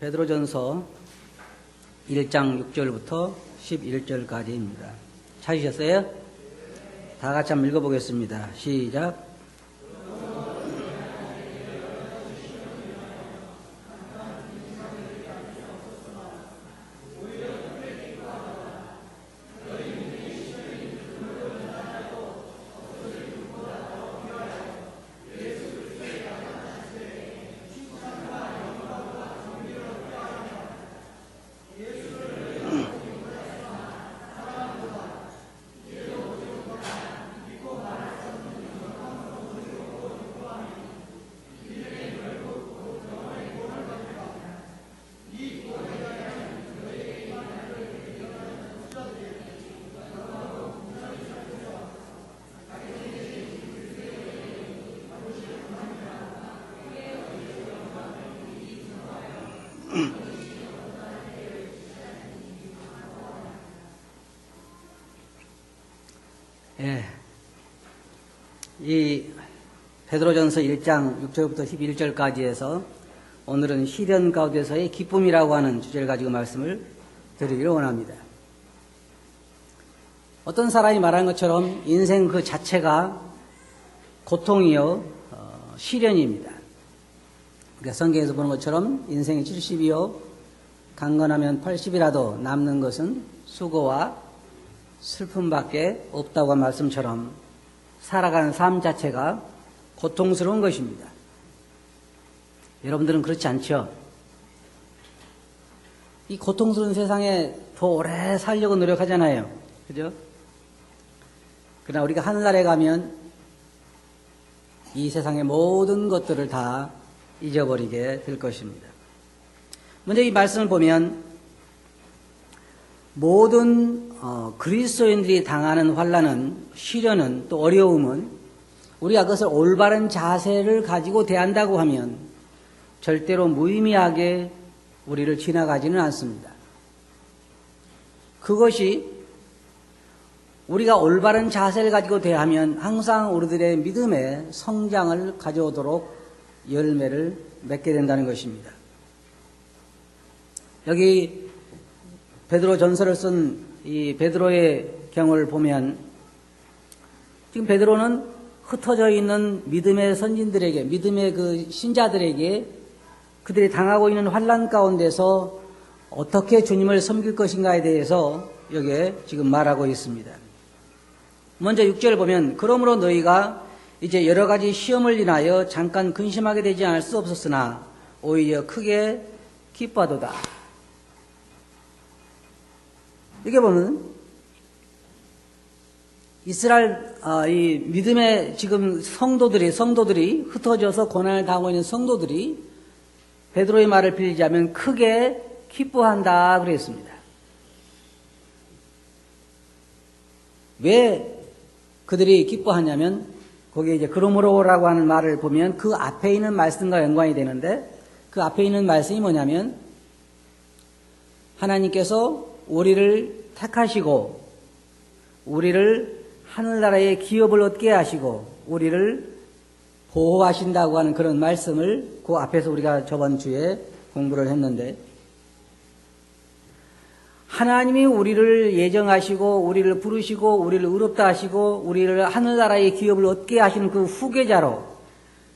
베드로전서 1장 6절부터 11절까지입니다. 찾으셨어요? 다 같이 한번 읽어보겠습니다. 시작. 예, 이 베드로전서 1장 6절부터 11절까지 해서 오늘은 시련 가운데서의 기쁨이라고 하는 주제를 가지고 말씀을 드리기를 원합니다. 어떤 사람이 말한 것처럼 인생 그 자체가 고통이요 시련입니다. 그러니까 성경에서 보는 것처럼 인생이 70이요 강건하면 80이라도 남는 것은 수고와 슬픔밖에 없다고 한 말씀처럼 살아가는 삶 자체가 고통스러운 것입니다. 여러분들은 그렇지 않죠? 이 고통스러운 세상에 더 오래 살려고 노력하잖아요. 그죠? 그러나 우리가 하늘나라에 가면 이 세상의 모든 것들을 다 잊어버리게 될 것입니다. 먼저 이 말씀을 보면 모든 그리스도인들이 당하는 환난은, 시련은, 또 어려움은 우리가 그것을 올바른 자세를 가지고 대한다고 하면 절대로 무의미하게 우리를 지나가지는 않습니다. 그것이 우리가 올바른 자세를 가지고 대하면 항상 우리들의 믿음의 성장을 가져오도록 열매를 맺게 된다는 것입니다. 여기 베드로 전서를 쓴 이 베드로의 경우를 보면 지금 베드로는 흩어져 있는 믿음의 선진들에게, 믿음의 그 신자들에게 그들이 당하고 있는 환난 가운데서 어떻게 주님을 섬길 것인가에 대해서 여기에 지금 말하고 있습니다. 먼저 6절을 보면 그러므로 너희가 이제 여러 가지 시험을 인하여 잠깐 근심하게 되지 않을 수 없었으나 오히려 크게 기뻐하도다. 이게 보면 이스라엘 이 믿음의 지금 성도들이 흩어져서 고난을 당하고 있는 성도들이 베드로의 말을 빌리자면 크게 기뻐한다 그랬습니다. 왜 그들이 기뻐하냐면 거기에 이제 그러므로라고 하는 말을 보면 그 앞에 있는 말씀과 연관이 되는데 그 앞에 있는 말씀이 뭐냐면 하나님께서 우리를 택하시고 우리를 하늘나라의 기업을 얻게 하시고 우리를 보호하신다고 하는 그런 말씀을 그 앞에서 우리가 저번 주에 공부를 했는데 하나님이 우리를 예정하시고 우리를 부르시고 우리를 의롭다 하시고 우리를 하늘나라의 기업을 얻게 하시는 그 후계자로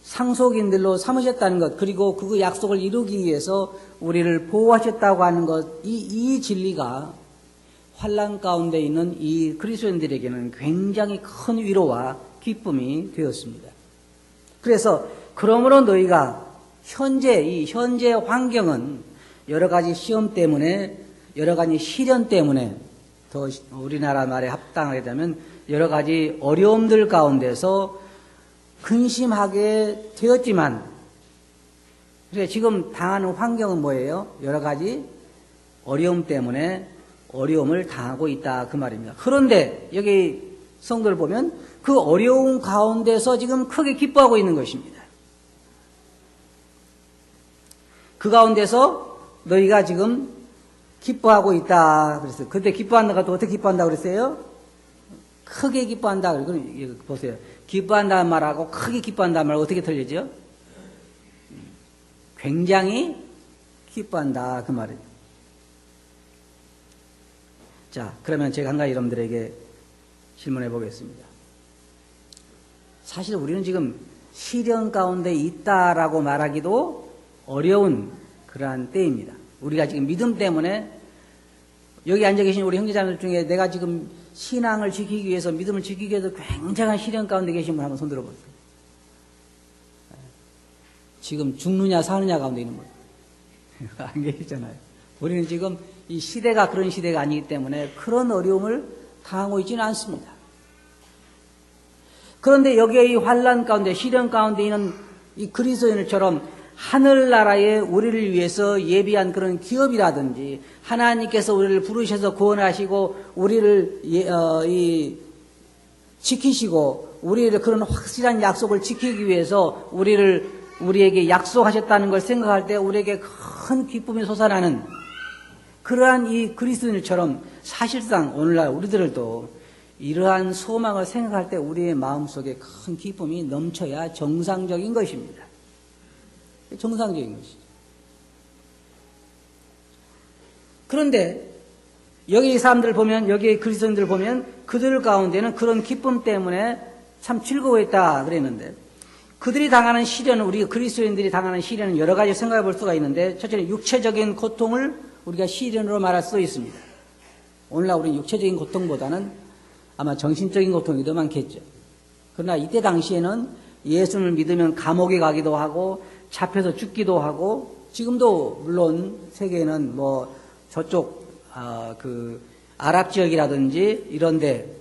상속인들로 삼으셨다는 것, 그리고 그 약속을 이루기 위해서 우리를 보호하셨다고 하는 것, 이 진리가 환난 가운데 있는 이 그리스도인들에게는 굉장히 큰 위로와 기쁨이 되었습니다. 그래서 그러므로 너희가 이 현재 환경은 여러 가지 시험 때문에, 여러 가지 시련 때문에, 더 우리나라 말에 합당하게 되면 여러 가지 어려움들 가운데서 근심하게 되었지만, 그래서 지금 당하는 환경은 뭐예요? 여러 가지 어려움 때문에 어려움을 당하고 있다 그 말입니다. 그런데 여기 성도를 보면 그 어려움 가운데서 지금 크게 기뻐하고 있는 것입니다. 그 가운데서 너희가 지금 기뻐하고 있다 그랬어요. 그때 기뻐한다가 또 어떻게 기뻐한다고 그랬어요? 크게 기뻐한다. 그리고 보세요. 기뻐한다는 말하고 크게 기뻐한다는 말하고 어떻게 틀리죠? 굉장히 기뻐한다 그 말이에요. 자, 그러면 제가 한 가지 여러분들에게 질문해 보겠습니다. 사실 우리는 지금 시련 가운데 있다라고 말하기도 어려운 그러한 때입니다. 우리가 지금 믿음 때문에 여기 앉아 계신 우리 형제자매들 중에 내가 지금 신앙을 지키기 위해서 믿음을 지키기 위해서 굉장한 시련 가운데 계신 분 한번 손 들어보세요. 지금 죽느냐 사느냐 가운데 있는 분 안 계시잖아요. 우리는 지금 이 시대가 그런 시대가 아니기 때문에 그런 어려움을 당하고 있지는 않습니다. 그런데 여기에 이 환난 가운데 시련 가운데 있는 이 그리스도인들처럼 하늘나라에 우리를 위해서 예비한 그런 기업이라든지 하나님께서 우리를 부르셔서 구원하시고 우리를 지키시고 우리를 그런 확실한 약속을 지키기 위해서 우리에게 약속하셨다는 걸 생각할 때 우리에게 큰 기쁨이 솟아나는 그러한 이 그리스도인들처럼 사실상 오늘날 우리들도 이러한 소망을 생각할 때 우리의 마음속에 큰 기쁨이 넘쳐야 정상적인 것입니다. 정상적인 것이죠. 그런데 여기 사람들 보면 여기 그리스도인들 보면 그들 가운데는 그런 기쁨 때문에 참 즐거워했다 그랬는데 그들이 당하는 시련은 우리 그리스도인들이 당하는 시련은 여러 가지 생각해 볼 수가 있는데 첫째는 육체적인 고통을 우리가 시련으로 말할 수 있습니다. 오늘날 우리는 육체적인 고통보다는 아마 정신적인 고통이 더 많겠죠. 그러나 이때 당시에는 예수를 믿으면 감옥에 가기도 하고 잡혀서 죽기도 하고 지금도 물론 세계에는 뭐 저쪽 그 아랍 지역이라든지 이런데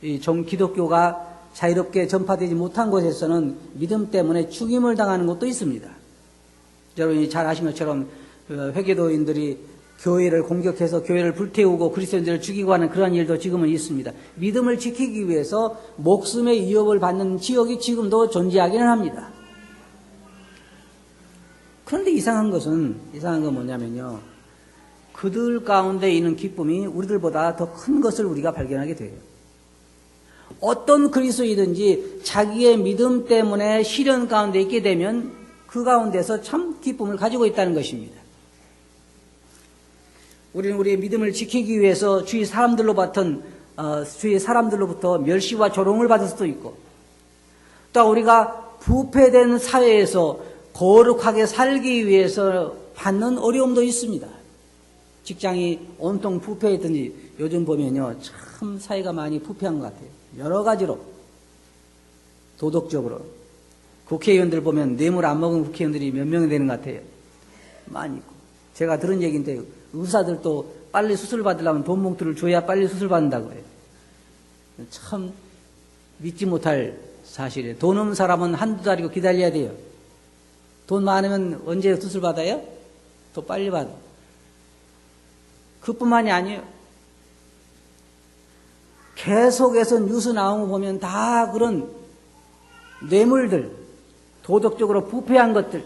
이 기독교가 자유롭게 전파되지 못한 곳에서는 믿음 때문에 죽임을 당하는 곳도 있습니다. 여러분이 잘 아신 것처럼 회계도인들이 교회를 공격해서 교회를 불태우고 그리스도인들을 죽이고 하는 그런 일도 지금은 있습니다. 믿음을 지키기 위해서 목숨의 위협을 받는 지역이 지금도 존재하기는 합니다. 그런데 이상한 건 뭐냐면요. 그들 가운데 있는 기쁨이 우리들보다 더 큰 것을 우리가 발견하게 돼요. 어떤 그리스도이든지 자기의 믿음 때문에 시련 가운데 있게 되면 그 가운데서 참 기쁨을 가지고 있다는 것입니다. 우리는 우리의 믿음을 지키기 위해서 주위 사람들로부터 멸시와 조롱을 받을 수도 있고 또 우리가 부패된 사회에서 거룩하게 살기 위해서 받는 어려움도 있습니다. 직장이 온통 부패했든지 요즘 보면요 참 사회가 많이 부패한 것 같아요. 여러 가지로 도덕적으로 국회의원들 보면 뇌물 안 먹은 국회의원들이 몇 명이 되는 것 같아요. 많이 있고 제가 들은 얘기인데 의사들도 빨리 수술 받으려면 돈 봉투를 줘야 빨리 수술 받는다고 해요. 참 믿지 못할 사실이에요. 돈 없는 사람은 한두 달이고 기다려야 돼요. 돈 많으면 언제 수술 받아요? 더 빨리 받아. 그뿐만이 아니에요. 계속해서 뉴스 나오는 거 보면 다 그런 뇌물들, 도덕적으로 부패한 것들.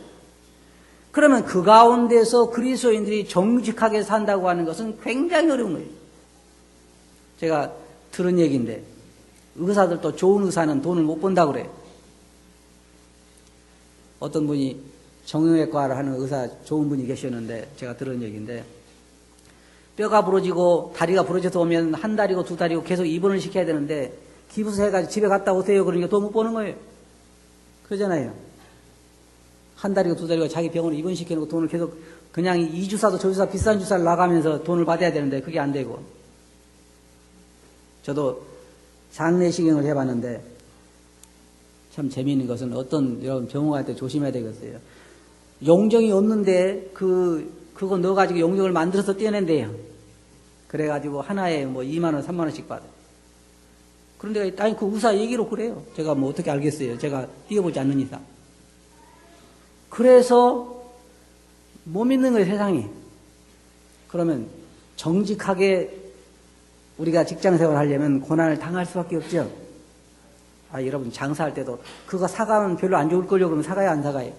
그러면 그 가운데서 그리스도인들이 정직하게 산다고 하는 것은 굉장히 어려운 거예요. 제가 들은 얘기인데 의사들도 좋은 의사는 돈을 못 번다고 그래요. 어떤 분이 정형외과를 하는 의사 좋은 분이 계셨는데 제가 들은 얘기인데 뼈가 부러지고 다리가 부러져서 오면 한 달이고 두 달이고 계속 입원을 시켜야 되는데 기부서 해가지고 집에 갔다 오세요 그러니까 돈 못 버는 거예요. 그러잖아요. 한 달이고 두 달이고 자기 병원에 입원시켜놓고 돈을 계속 그냥 이 주사도 저 주사 비싼 주사를 나가면서 돈을 받아야 되는데 그게 안 되고 저도 장내시경을 해봤는데 참 재미있는 것은 어떤 여러분 병원 갈 때 조심해야 되겠어요. 용정이 없는데 그거 넣어가지고 용정을 만들어서 떼낸대요. 그래가지고 하나에 뭐 2만 원, 3만 원씩 받아요. 그런데 아니 그 의사 얘기로 그래요. 제가 뭐 어떻게 알겠어요. 제가 띄워보지 않는 이상. 그래서 못 믿는 거예요, 세상이. 그러면 정직하게 우리가 직장생활을 하려면 고난을 당할 수밖에 없죠. 아, 여러분 장사할 때도 그거 사가면 별로 안 좋을걸요. 그러면 사가요, 안 사가요?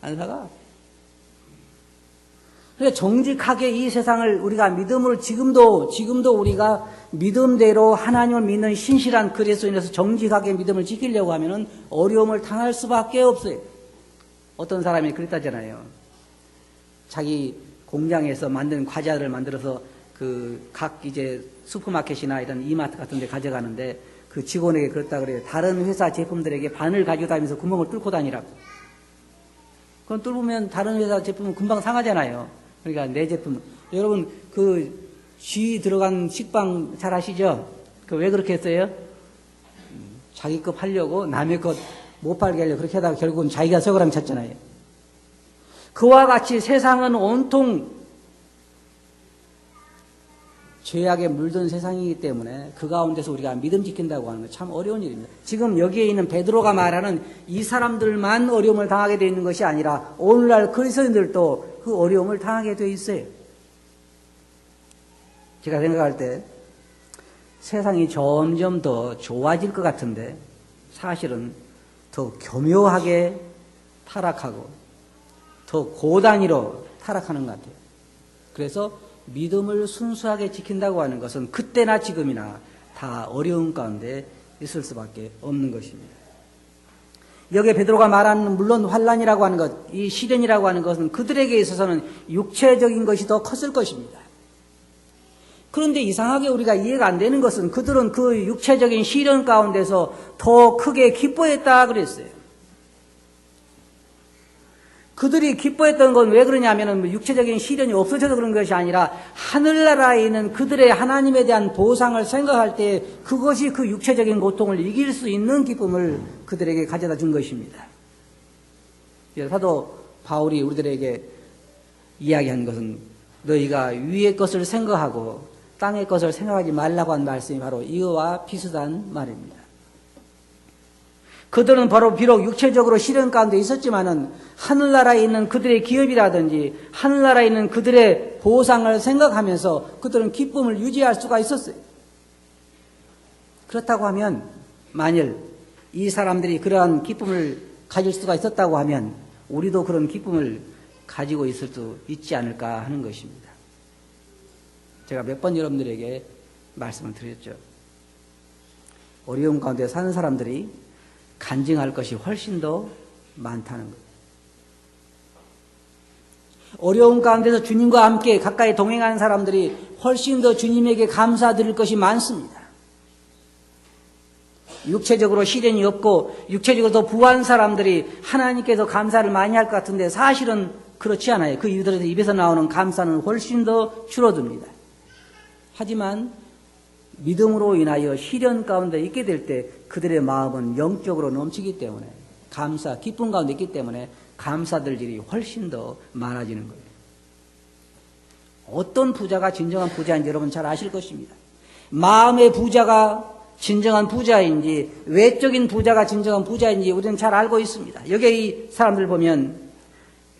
안 사가. 그러니까 정직하게 이 세상을 우리가 믿음을 지금도 우리가 믿음대로 하나님을 믿는 신실한 그리스도인에서 정직하게 믿음을 지키려고 하면은 어려움을 당할 수밖에 없어요. 어떤 사람이 그랬다잖아요. 자기 공장에서 만든 과자를 만들어서 그 각 이제 슈퍼마켓이나 이런 이마트 같은 데 가져가는데 그 직원에게 그렇다 그래요. 다른 회사 제품들에게 반을 가지고 다니면서 구멍을 뚫고 다니라고. 그건 뚫으면 다른 회사 제품은 금방 상하잖아요. 그러니까 내 제품. 여러분 그 쥐 들어간 식빵 잘 아시죠? 그 왜 그렇게 했어요? 자기 거 팔려고 남의 것 못 팔게 하려고 그렇게 하다가 결국은 자기가 서거랑 쳤잖아요. 그와 같이 세상은 온통 죄악에 물든 세상이기 때문에 그 가운데서 우리가 믿음 지킨다고 하는 건 참 어려운 일입니다. 지금 여기에 있는 베드로가 말하는 이 사람들만 어려움을 당하게 되어 있는 것이 아니라 오늘날 그리스도인들도 그 어려움을 당하게 되어 있어요. 제가 생각할 때 세상이 점점 더 좋아질 것 같은데 사실은 더 교묘하게 타락하고 더 고단위로 타락하는 것 같아요. 그래서 믿음을 순수하게 지킨다고 하는 것은 그때나 지금이나 다 어려운 가운데 있을 수밖에 없는 것입니다. 여기에 베드로가 말하는 물론 환난이라고 하는 것, 이 시련이라고 하는 것은 그들에게 있어서는 육체적인 것이 더 컸을 것입니다. 그런데 이상하게 우리가 이해가 안 되는 것은 그들은 그 육체적인 시련 가운데서 더 크게 기뻐했다 그랬어요. 그들이 기뻐했던 건 왜 그러냐면은 육체적인 시련이 없어져서 그런 것이 아니라 하늘나라에 있는 그들의 하나님에 대한 보상을 생각할 때 그것이 그 육체적인 고통을 이길 수 있는 기쁨을 그들에게 가져다 준 것입니다. 사도 바울이 우리들에게 이야기한 것은 너희가 위의 것을 생각하고 땅의 것을 생각하지 말라고 한 말씀이 바로 이와 비슷한 말입니다. 그들은 바로 비록 육체적으로 시련 가운데 있었지만은 하늘나라에 있는 그들의 기업이라든지 하늘나라에 있는 그들의 보상을 생각하면서 그들은 기쁨을 유지할 수가 있었어요. 그렇다고 하면 만일 이 사람들이 그러한 기쁨을 가질 수가 있었다고 하면 우리도 그런 기쁨을 가지고 있을 수 있지 않을까 하는 것입니다. 제가 몇 번 여러분들에게 말씀을 드렸죠. 어려움 가운데 사는 사람들이 간증할 것이 훨씬 더 많다는 것. 어려움 가운데서 주님과 함께 가까이 동행하는 사람들이 훨씬 더 주님에게 감사드릴 것이 많습니다. 육체적으로 시련이 없고 육체적으로 더 부한 사람들이 하나님께서 감사를 많이 할 것 같은데 사실은 그렇지 않아요. 그 이들의 입에서 나오는 감사는 훨씬 더 줄어듭니다. 하지만 믿음으로 인하여 시련 가운데 있게 될 때 그들의 마음은 영적으로 넘치기 때문에 감사, 기쁨 가운데 있기 때문에 감사될 일이 훨씬 더 많아지는 거예요. 어떤 부자가 진정한 부자인지 여러분 잘 아실 것입니다. 마음의 부자가 진정한 부자인지 외적인 부자가 진정한 부자인지 우리는 잘 알고 있습니다. 여기에 이 사람들 보면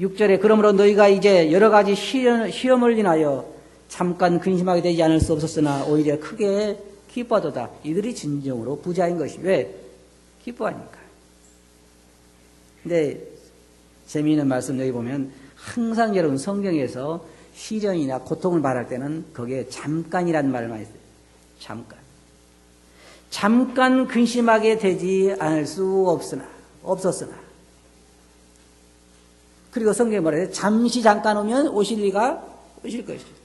6절에 그러므로 너희가 이제 여러 가지 시험을 인하여 잠깐 근심하게 되지 않을 수 없었으나 오히려 크게 기뻐하도다. 이들이 진정으로 부자인 것이 왜? 기뻐하니까. 근데 재미있는 말씀 여기 보면 항상 여러분 성경에서 시련이나 고통을 말할 때는 거기에 잠깐이라는 말을 많이 써요. 잠깐. 잠깐 근심하게 되지 않을 수 없었으나. 그리고 성경에 말해요. 잠시 잠깐 오면 오실 리가 오실 것이죠.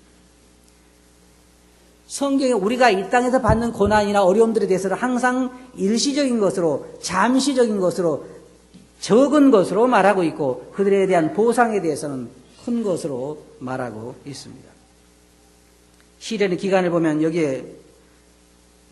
성경에 우리가 이 땅에서 받는 고난이나 어려움들에 대해서는 항상 일시적인 것으로, 잠시적인 것으로, 적은 것으로 말하고 있고 그들에 대한 보상에 대해서는 큰 것으로 말하고 있습니다. 시련의 기간을 보면 여기에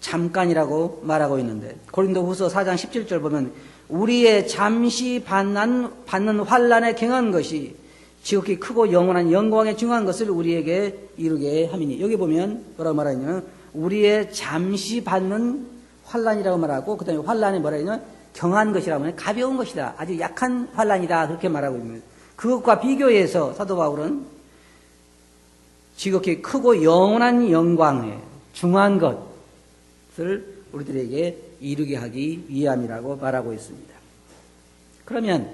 잠깐이라고 말하고 있는데 고린도후서 4장 17절 보면 우리의 잠시 받는 환난에 경한 것이 지극히 크고 영원한 영광에 중요한 것을 우리에게 이루게 함이니 여기 보면 뭐라고 말하냐면 우리의 잠시 받는 환난이라고 말하고 그 다음에 환난이 뭐라냐면 경한 것이라고 하면 가벼운 것이다. 아주 약한 환난이다. 그렇게 말하고 있습니다. 그것과 비교해서 사도 바울은 지극히 크고 영원한 영광에 중요한 것을 우리들에게 이루게 하기 위함이라고 말하고 있습니다. 그러면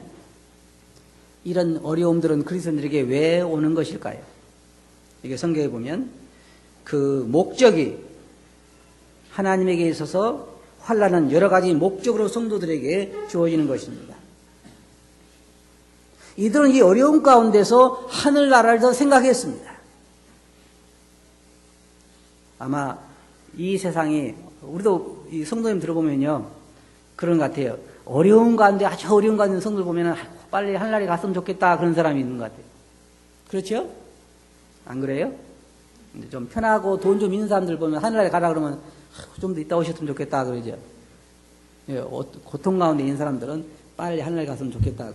이런 어려움들은 그리스도인들에게 왜 오는 것일까요? 이게 성경에 보면 그 목적이 하나님에게 있어서 환난은 여러 가지 목적으로 성도들에게 주어지는 것입니다. 이들은 이 어려운 가운데서 하늘나라를 더 생각했습니다. 아마 이 세상이, 우리도 이 성도님 들어보면요, 그런 것 같아요. 어려운 가운데, 아주 어려운 가운데 성도들 보면은 빨리 하늘나라에 갔으면 좋겠다, 그런 사람이 있는 것 같아요. 그렇죠? 안 그래요? 좀 편하고 돈 좀 있는 사람들 보면 하늘나라에 가라 그러면 좀 더 있다 오셨으면 좋겠다, 그러죠. 예, 고통 가운데 있는 사람들은 빨리 하늘나라에 갔으면 좋겠다.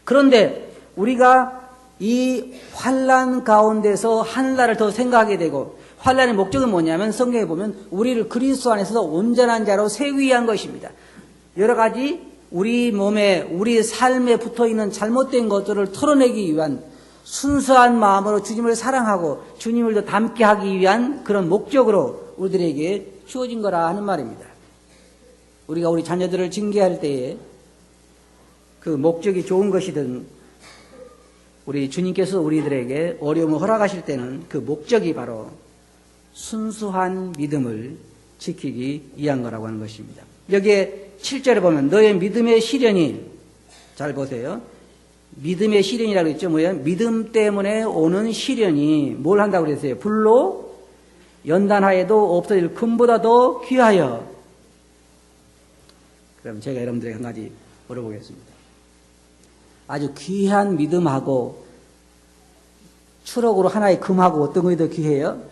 그런데 우리가 이 환난 가운데서 하늘나라를 더 생각하게 되고, 환난의 목적은 뭐냐면 성경에 보면 우리를 그리스도 안에서 온전한 자로 세우기 위한 것입니다. 여러 가지 우리 몸에, 우리 삶에 붙어있는 잘못된 것들을 털어내기 위한, 순수한 마음으로 주님을 사랑하고 주님을 더 닮게 하기 위한 그런 목적으로 우리들에게 주어진 거라 하는 말입니다. 우리가 우리 자녀들을 징계할 때에 그 목적이 좋은 것이든, 우리 주님께서 우리들에게 어려움을 허락하실 때는 그 목적이 바로 순수한 믿음을 지키기 위한 거라고 하는 것입니다. 여기에 7절에 보면 너의 믿음의 시련이, 잘 보세요. 믿음의 시련이라고 했죠. 뭐예요? 믿음 때문에 오는 시련이 뭘 한다고 그랬어요? 불로 연단하여도 없어질 금보다 더 귀하여. 그럼 제가 여러분들에게 한 가지 물어보겠습니다. 아주 귀한 믿음하고 추럭으로 하나의 금하고 어떤 것이 더 귀해요?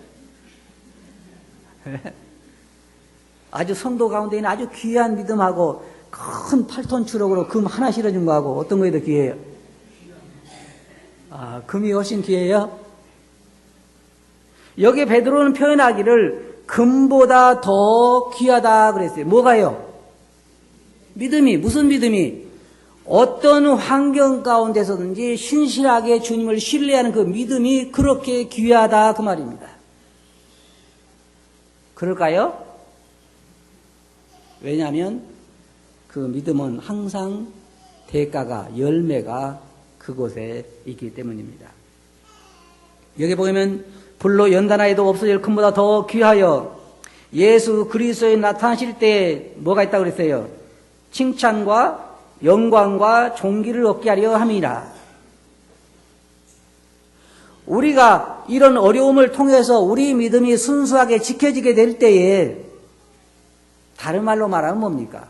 아주 성도 가운데 있는 아주 귀한 믿음하고 큰 8톤 추럭으로 금 하나 실어준 거하고 어떤 것이 더 귀해요? 아, 금이 훨씬 귀해요? 여기에 베드로는 표현하기를 금보다 더 귀하다 그랬어요. 뭐가요? 믿음이. 무슨 믿음이? 어떤 환경 가운데서든지 신실하게 주님을 신뢰하는 그 믿음이 그렇게 귀하다 그 말입니다. 그럴까요? 왜냐하면 그 믿음은 항상 대가가, 열매가 그곳에 있기 때문입니다. 여기 보면 불로 연단하여도 없어질 금보다 더 귀하여 예수 그리스도에 나타나실 때 뭐가 있다고 그랬어요? 칭찬과 영광과 존귀를 얻게 하려 함이라. 우리가 이런 어려움을 통해서 우리 믿음이 순수하게 지켜지게 될 때에, 다른 말로 말하면 뭡니까?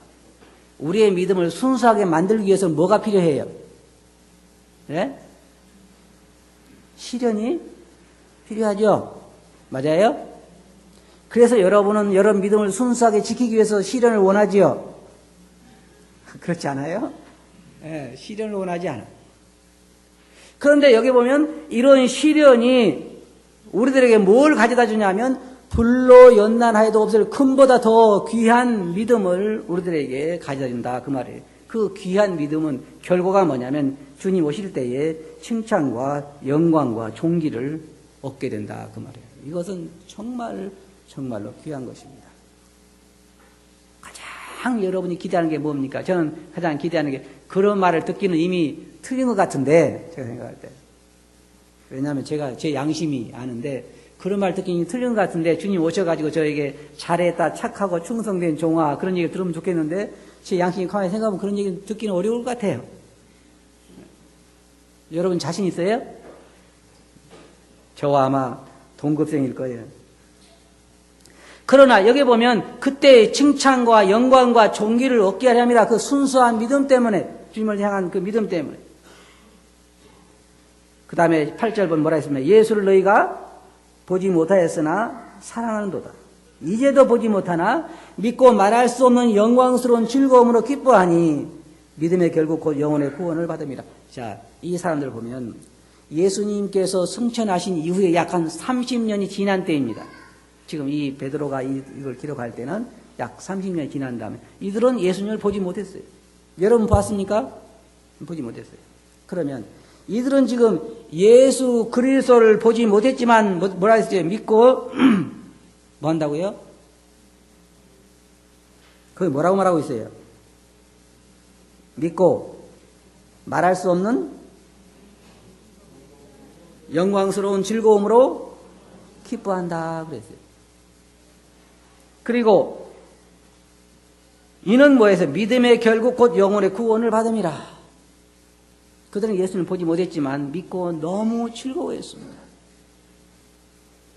우리의 믿음을 순수하게 만들기 위해서 뭐가 필요해요? 네? 시련이 필요하죠? 맞아요? 그래서 여러분은 여러분 믿음을 순수하게 지키기 위해서 시련을 원하지요? 그렇지 않아요? 네, 시련을 원하지 않아요. 그런데 여기 보면 이런 시련이 우리들에게 뭘 가져다 주냐면 불로 연단하여도 없을 금보다 더 귀한 믿음을 우리들에게 가져다 준다 그 말이에요. 그 귀한 믿음은 결과가 뭐냐면 주님 오실 때에 칭찬과 영광과 존귀를 얻게 된다 그 말이에요. 이것은 정말로 귀한 것입니다. 가장 여러분이 기대하는 게 뭡니까? 저는 가장 기대하는 게, 그런 말을 듣기는 이미 틀린 것 같은데, 제가 생각할 때. 왜냐하면 제가 제 양심이 아는데, 그런 말 듣기는 틀린 것 같은데, 주님 오셔가지고 저에게 잘했다, 착하고 충성된 종아, 그런 얘기 들으면 좋겠는데, 제 양심이 가만히 생각하면 그런 얘기 듣기는 어려울 것 같아요. 여러분 자신 있어요? 저와 아마 동급생일 거예요. 그러나 여기 보면 그때 칭찬과 영광과 존귀를 얻게 하려 함이라. 그 순수한 믿음 때문에, 주님을 향한 그 믿음 때문에. 그 다음에 8절 보면 뭐라 했습니까? 예수를 너희가 보지 못하였으나 사랑하는도다. 이제도 보지 못하나 믿고 말할 수 없는 영광스러운 즐거움으로 기뻐하니 믿음의 결국 곧 영혼의 구원을 받음이라. 자, 이 사람들 보면 예수님께서 승천하신 이후에 약 한 30년이 지난 때입니다. 지금 이 베드로가 이걸 기록할 때는 약 30년이 지난 다음에 이들은 예수님을 보지 못했어요. 여러분 봤습니까? 보지 못했어요. 그러면 이들은 지금 예수 그리스도를 보지 못했지만 뭐라 했어요? 믿고 뭐 한다고요? 그게 뭐라고 말하고 있어요? 믿고 말할 수 없는 영광스러운 즐거움으로 기뻐한다 그랬어요. 그리고 이는 뭐에서 믿음의 결국 곧 영혼의 구원을 받음이라. 그들은 예수님을 보지 못했지만 믿고 너무 즐거워했습니다.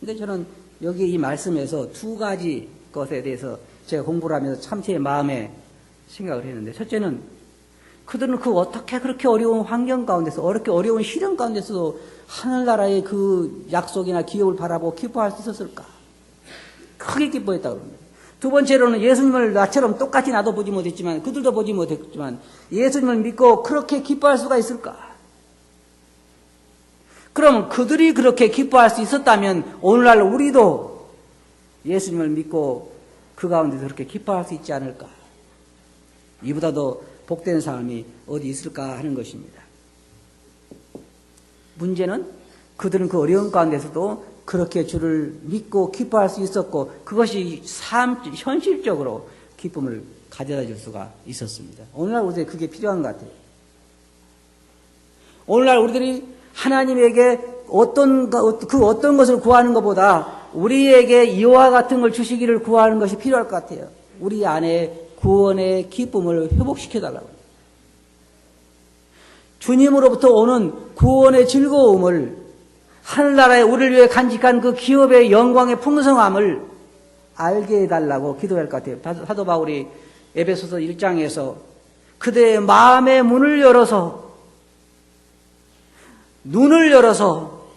근데 저는 여기 이 말씀에서 두 가지 것에 대해서 제가 공부를 하면서 참 제 마음에 생각을 했는데, 첫째는 그들은 어떻게 그렇게 어려운 환경 가운데서, 어렵게 어려운 시련 가운데서도 하늘나라의 그 약속이나 기업을 바라보고 기뻐할 수 있었을까? 크게 기뻐했다고 그럽니다. 두 번째로는 예수님을 나처럼 똑같이 나도 보지 못했지만, 그들도 보지 못했지만, 예수님을 믿고 그렇게 기뻐할 수가 있을까? 그럼 그들이 그렇게 기뻐할 수 있었다면, 오늘날 우리도 예수님을 믿고 그 가운데서 그렇게 기뻐할 수 있지 않을까? 이보다도 복된 삶이 어디 있을까 하는 것입니다. 문제는 그들은 그 어려운 가운데서도 그렇게 주를 믿고 기뻐할 수 있었고, 그것이 현실적으로 기쁨을 가져다 줄 수가 있었습니다. 오늘날 우리에게 그게 필요한 것 같아요. 오늘날 우리들이 하나님에게 어떤 것을 구하는 것보다 우리에게 이와 같은 걸 주시기를 구하는 것이 필요할 것 같아요. 우리 안에 구원의 기쁨을 회복시켜달라고. 주님으로부터 오는 구원의 즐거움을, 하늘나라에 우리를 위해 간직한 그 기업의 영광의 풍성함을 알게 해달라고 기도할 것 같아요. 사도 바울이 에베소서 1장에서 그들의 마음의 문을 열어서, 눈을 열어서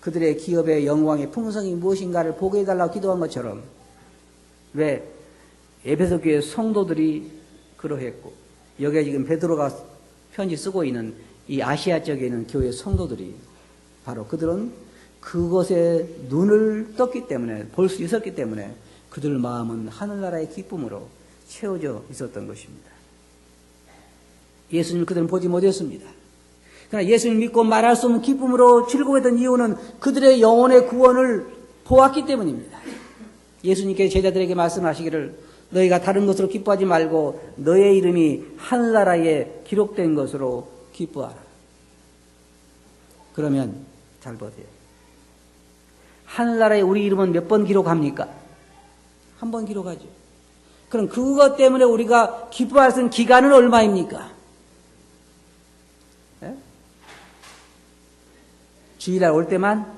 그들의 기업의 영광의 풍성이 무엇인가를 보게 해달라고 기도한 것처럼, 왜 에베소 교회 성도들이 그러했고, 여기에 지금 베드로가 편지 쓰고 있는 이 아시아 쪽에 있는 교회 성도들이, 바로 그들은 그것에 눈을 떴기 때문에, 볼 수 있었기 때문에 그들 마음은 하늘나라의 기쁨으로 채워져 있었던 것입니다. 예수님을 그들은 보지 못했습니다. 그러나 예수님을 믿고 말할 수 없는 기쁨으로 즐거워했던 이유는 그들의 영혼의 구원을 보았기 때문입니다. 예수님께서 제자들에게 말씀하시기를, 너희가 다른 것으로 기뻐하지 말고 너의 이름이 하늘나라에 기록된 것으로 기뻐하라. 그러면 잘 보세요. 하늘나라에 우리 이름은 몇 번 기록합니까? 한 번 기록하죠. 그럼 그것 때문에 우리가 기뻐할 수 있는 기간은 얼마입니까? 네? 주일날 올 때만,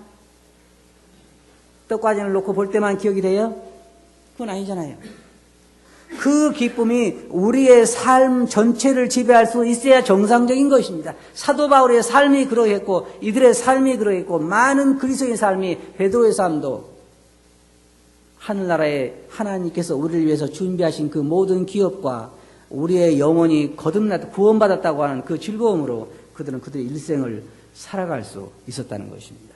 떡과진을 놓고 볼 때만 기억이 돼요? 그건 아니잖아요. 그 기쁨이 우리의 삶 전체를 지배할 수 있어야 정상적인 것입니다. 사도 바울의 삶이 그러했고, 이들의 삶이 그러했고, 많은 그리스도인 삶이, 베드로의 삶도 하늘나라에 하나님께서 우리를 위해서 준비하신 그 모든 기업과 우리의 영혼이 거듭났다, 구원받았다고 하는 그 즐거움으로 그들은 그들의 일생을 살아갈 수 있었다는 것입니다.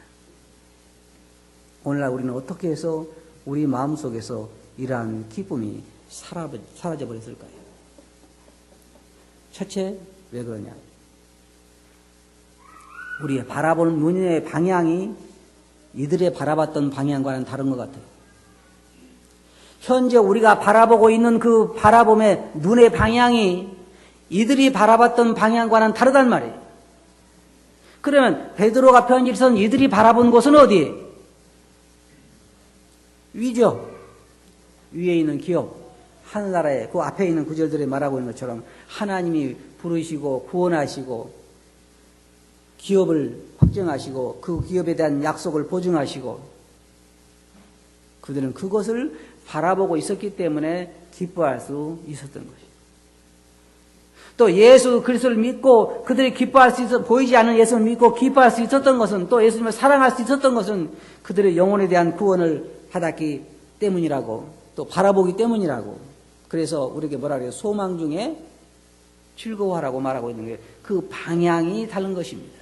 오늘날 우리는 어떻게 해서 우리 마음속에서 이러한 기쁨이 사라져 버렸을까요? 첫째, 왜 그러냐? 우리의 바라보는 눈의 방향이 이들의 바라봤던 방향과는 다른 것 같아요. 현재 우리가 바라보고 있는 그 바라봄의 눈의 방향이 이들이 바라봤던 방향과는 다르단 말이에요. 그러면 베드로가 편지를 쓴 이들이 바라본 곳은 어디예요? 위죠. 위에 있는 기업, 하늘나라에 그 앞에 있는 구절들에 말하고 있는 것처럼 하나님이 부르시고 구원하시고 기업을 확정하시고 그 기업에 대한 약속을 보증하시고, 그들은 그것을 바라보고 있었기 때문에 기뻐할 수 있었던 것이죠. 또 예수 그리스도를 믿고 그들이 기뻐할 수 있어, 보이지 않는 예수를 믿고 기뻐할 수 있었던 것은, 또 예수님을 사랑할 수 있었던 것은 그들의 영혼에 대한 구원을 받았기 때문이라고, 또 바라보기 때문이라고. 그래서 우리에게 뭐라 그래요? 소망 중에 즐거워하라고 말하고 있는 게 그 방향이 다른 것입니다.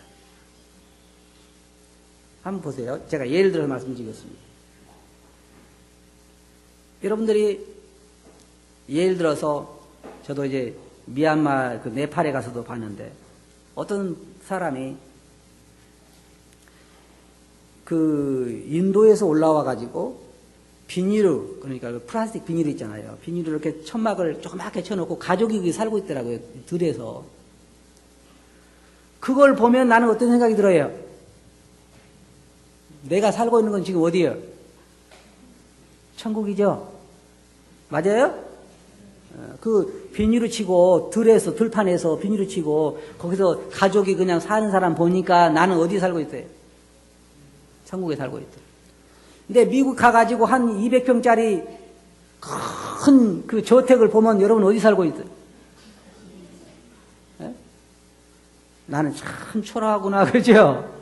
한번 보세요. 제가 예를 들어서 말씀드리겠습니다. 여러분들이 예를 들어서, 저도 이제 미얀마 그 네팔에 가서도 봤는데, 어떤 사람이 그 인도에서 올라와 가지고 비닐을, 그러니까 그 플라스틱 비닐 있잖아요. 비닐을 이렇게 천막을 조그맣게 쳐놓고 가족이 거기 살고 있더라고요. 들에서. 그걸 보면 나는 어떤 생각이 들어요? 내가 살고 있는 건 지금 어디예요? 천국이죠? 맞아요? 그 비닐을 치고 들판에서 비닐을 치고 거기서 가족이 그냥 사는 사람 보니까 나는 어디 살고 있어요? 천국에 살고 있대. 근데 미국 가가지고 한 200평짜리 큰 그 저택을 보면 여러분 어디 살고 있어요? 예? 나는 참 초라하구나, 그죠?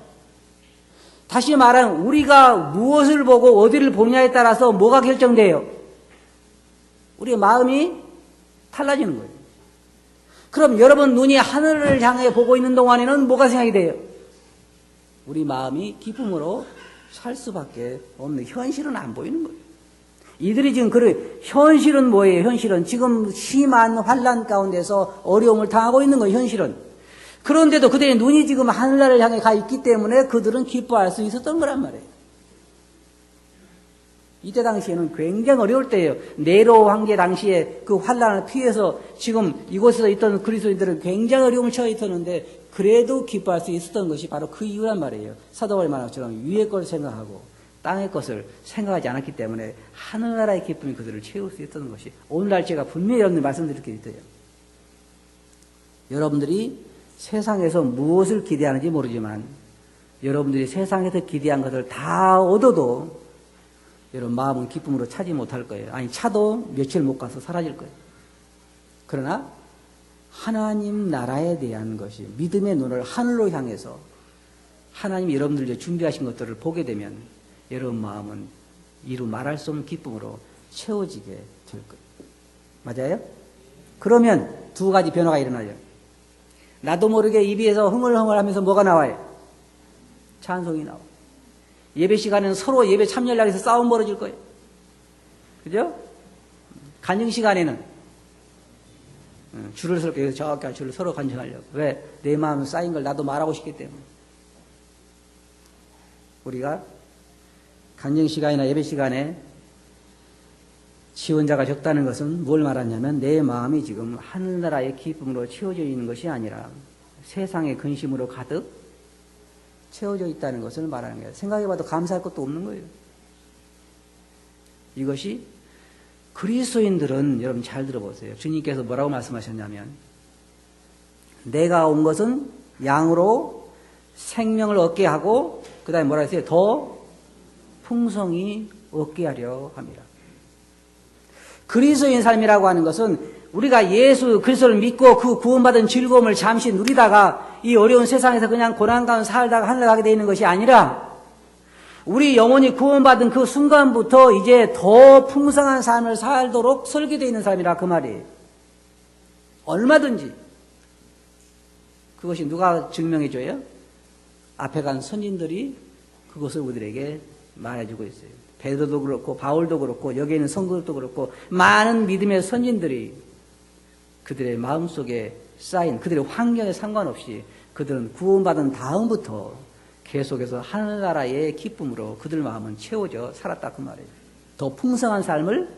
다시 말하면 우리가 무엇을 보고 어디를 보느냐에 따라서 뭐가 결정돼요? 우리의 마음이 달라지는 거예요. 그럼 여러분 눈이 하늘을 향해 보고 있는 동안에는 뭐가 생각이 돼요? 우리 마음이 기쁨으로 살 수밖에 없는, 현실은 안 보이는 거예요. 이들이 지금 현실은 뭐예요? 현실은 지금 심한 환난 가운데서 어려움을 당하고 있는 거예요. 현실은. 그런데도 그들의 눈이 지금 하늘나라를 향해 가 있기 때문에 그들은 기뻐할 수 있었던 거란 말이에요. 이때 당시에는 굉장히 어려울 때예요. 네로 황제 당시에 그 환난을 피해서 지금 이곳에서 있던 그리스도인들은 굉장히 어려움을 처해 있었는데 그래도 기뻐할 수 있었던 것이 바로 그 이유란 말이에요. 사도 바울이 말한 것처럼 위의 것을 생각하고 땅의 것을 생각하지 않았기 때문에 하늘나라의 기쁨이 그들을 채울 수 있었던 것이, 오늘날 제가 분명히 여러분들 말씀드릴 게 있어요. 여러분들이 세상에서 무엇을 기대하는지 모르지만 여러분들이 세상에서 기대한 것을 다 얻어도 여러분 마음은 기쁨으로 차지 못할 거예요. 아니 차도 며칠 못 가서 사라질 거예요. 그러나 하나님 나라에 대한 것이, 믿음의 눈을 하늘로 향해서 하나님이 여러분들 준비하신 것들을 보게 되면 여러분 마음은 이루 말할 수 없는 기쁨으로 채워지게 될 거예요. 맞아요? 그러면 두 가지 변화가 일어나요. 나도 모르게 입에서 흥얼흥얼 하면서 뭐가 나와요? 찬송이 나와요. 예배 시간에는 서로 예배 참여하려고 해서 싸움 벌어질 거예요. 그죠? 간증 시간에는 줄을 서고 여기서 저렇게 줄을 서로 간증하려고. 왜? 내 마음에 쌓인 걸 나도 말하고 싶기 때문에. 우리가 간증 시간이나 예배 시간에 지원자가 적다는 것은 뭘 말하냐면 내 마음이 지금 하늘나라의 기쁨으로 채워져 있는 것이 아니라 세상의 근심으로 가득 채워져 있다는 것을 말하는 거예요. 생각해봐도 감사할 것도 없는 거예요. 이것이 그리스도인들은, 여러분 잘 들어보세요. 주님께서 뭐라고 말씀하셨냐면 내가 온 것은 양으로 생명을 얻게 하고 그 다음에 뭐라 했어요? 더 풍성히 얻게 하려 합니다. 그리스도인 삶이라고 하는 것은 우리가 예수 그리스도를 믿고 그 구원받은 즐거움을 잠시 누리다가 이 어려운 세상에서 그냥 고난 가운데 살다가 하늘에 가게 되어 있는 것이 아니라 우리 영혼이 구원받은 그 순간부터 이제 더 풍성한 삶을 살도록 설계되어 있는 삶이라 그 말이에요. 얼마든지. 그것이 누가 증명해 줘요? 앞에 간 선진들이 그것을 우리에게 말해주고 있어요. 베드로도 그렇고 바울도 그렇고 여기에 있는 성도들도 그렇고 많은 믿음의 선진들이 그들의 마음속에 쌓인 그들의 환경에 상관없이 그들은 구원받은 다음부터 계속해서 하늘나라의 기쁨으로 그들 마음은 채워져 살았다 그 말이에요. 더 풍성한 삶을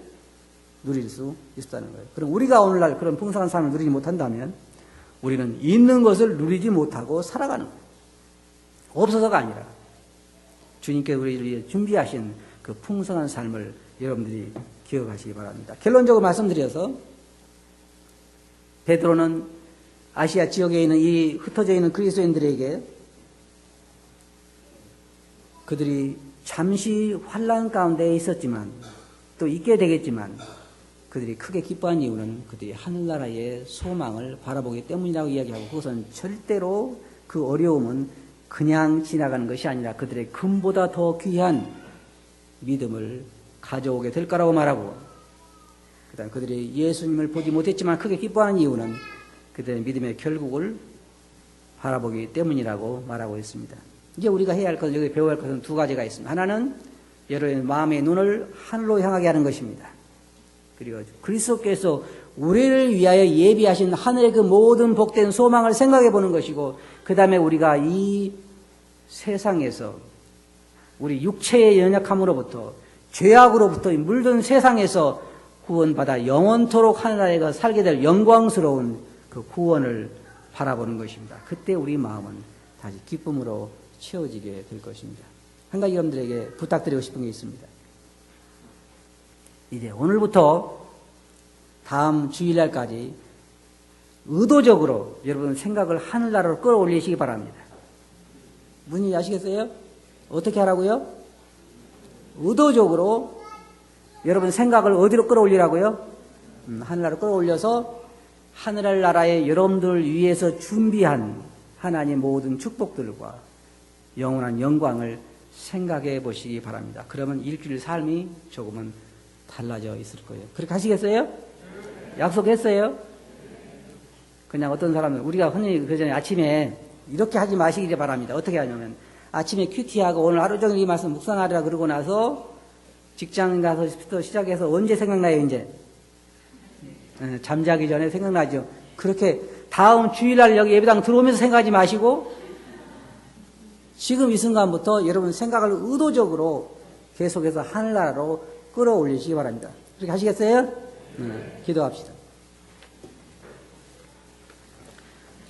누릴 수 있었다는 거예요. 그럼 우리가 오늘날 그런 풍성한 삶을 누리지 못한다면 우리는 있는 것을 누리지 못하고 살아가는 거예요. 없어서가 아니라 주님께서 우리를 위해 준비하신 그 풍성한 삶을 여러분들이 기억하시기 바랍니다. 결론적으로 말씀드려서 베드로는 아시아 지역에 있는 이 흩어져 있는 그리스도인들에게 그들이 잠시 환난 가운데 있었지만 또 있게 되겠지만 그들이 크게 기뻐한 이유는 그들이 하늘나라의 소망을 바라보기 때문이라고 이야기하고 그것은 절대로 그 어려움은 그냥 지나가는 것이 아니라 그들의 금보다 더 귀한 믿음을 가져오게 될 거라고 말하고 그 다음 그들이 예수님을 보지 못했지만 크게 기뻐하는 이유는 그들의 믿음의 결국을 바라보기 때문이라고 말하고 있습니다. 이제 우리가 해야 할 것은, 여기 배워야 할 것은 두 가지가 있습니다. 하나는 여러분의 마음의 눈을 하늘로 향하게 하는 것입니다. 그리고 그리스도께서 우리를 위하여 예비하신 하늘의 그 모든 복된 소망을 생각해 보는 것이고 그 다음에 우리가 이 세상에서 우리 육체의 연약함으로부터 죄악으로부터 물든 세상에서 구원받아 영원토록 하늘나라에 살게 될 영광스러운 그 구원을 바라보는 것입니다. 그때 우리 마음은 다시 기쁨으로 채워지게 될 것입니다. 한 가지 여러분들에게 부탁드리고 싶은 게 있습니다. 이제 오늘부터 다음 주일날까지 의도적으로 여러분 생각을 하늘나라로 끌어올리시기 바랍니다. 무슨 일 아시겠어요? 어떻게 하라고요? 의도적으로 여러분 생각을 어디로 끌어올리라고요? 하늘나라로 끌어올려서 하늘나라의 여러분들 위해서 준비한 하나님의 모든 축복들과 영원한 영광을 생각해 보시기 바랍니다. 그러면 일주일 삶이 조금은 달라져 있을 거예요. 그렇게 하시겠어요? 약속했어요? 그냥 어떤 사람은 우리가 흔히 그전에 아침에 이렇게 하지 마시기 바랍니다. 어떻게 하냐면 아침에 큐티하고 오늘 하루 종일 이 말씀 묵상하리라 그러고 나서 직장 가서 시작해서 언제 생각나요 이제? 잠자기 전에 생각나죠. 그렇게 다음 주일날 여기 예배당 들어오면서 생각하지 마시고 지금 이 순간부터 여러분 생각을 의도적으로 계속해서 하늘나라로 끌어올리시기 바랍니다. 그렇게 하시겠어요? 기도합시다.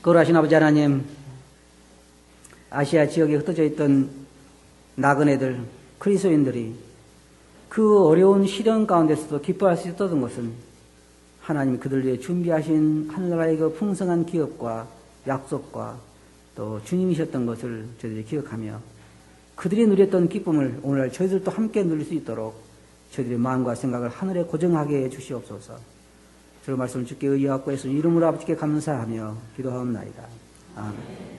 거룩하신 아버지 하나님, 아시아 지역에 흩어져 있던 나그네들, 그리스도인들이 그 어려운 시련 가운데서도 기뻐할 수 있었던 것은 하나님이 그들 위해 준비하신 하늘나라의 그 풍성한 기업과 약속과 또 주님이셨던 것을 저희들이 기억하며 그들이 누렸던 기쁨을 오늘날 저희들도 함께 누릴 수 있도록 저희들의 마음과 생각을 하늘에 고정하게 해 주시옵소서. 주의 말씀을 주께 의하고 해서 이름으로 아버지께 감사하며 기도하옵나이다. 아멘.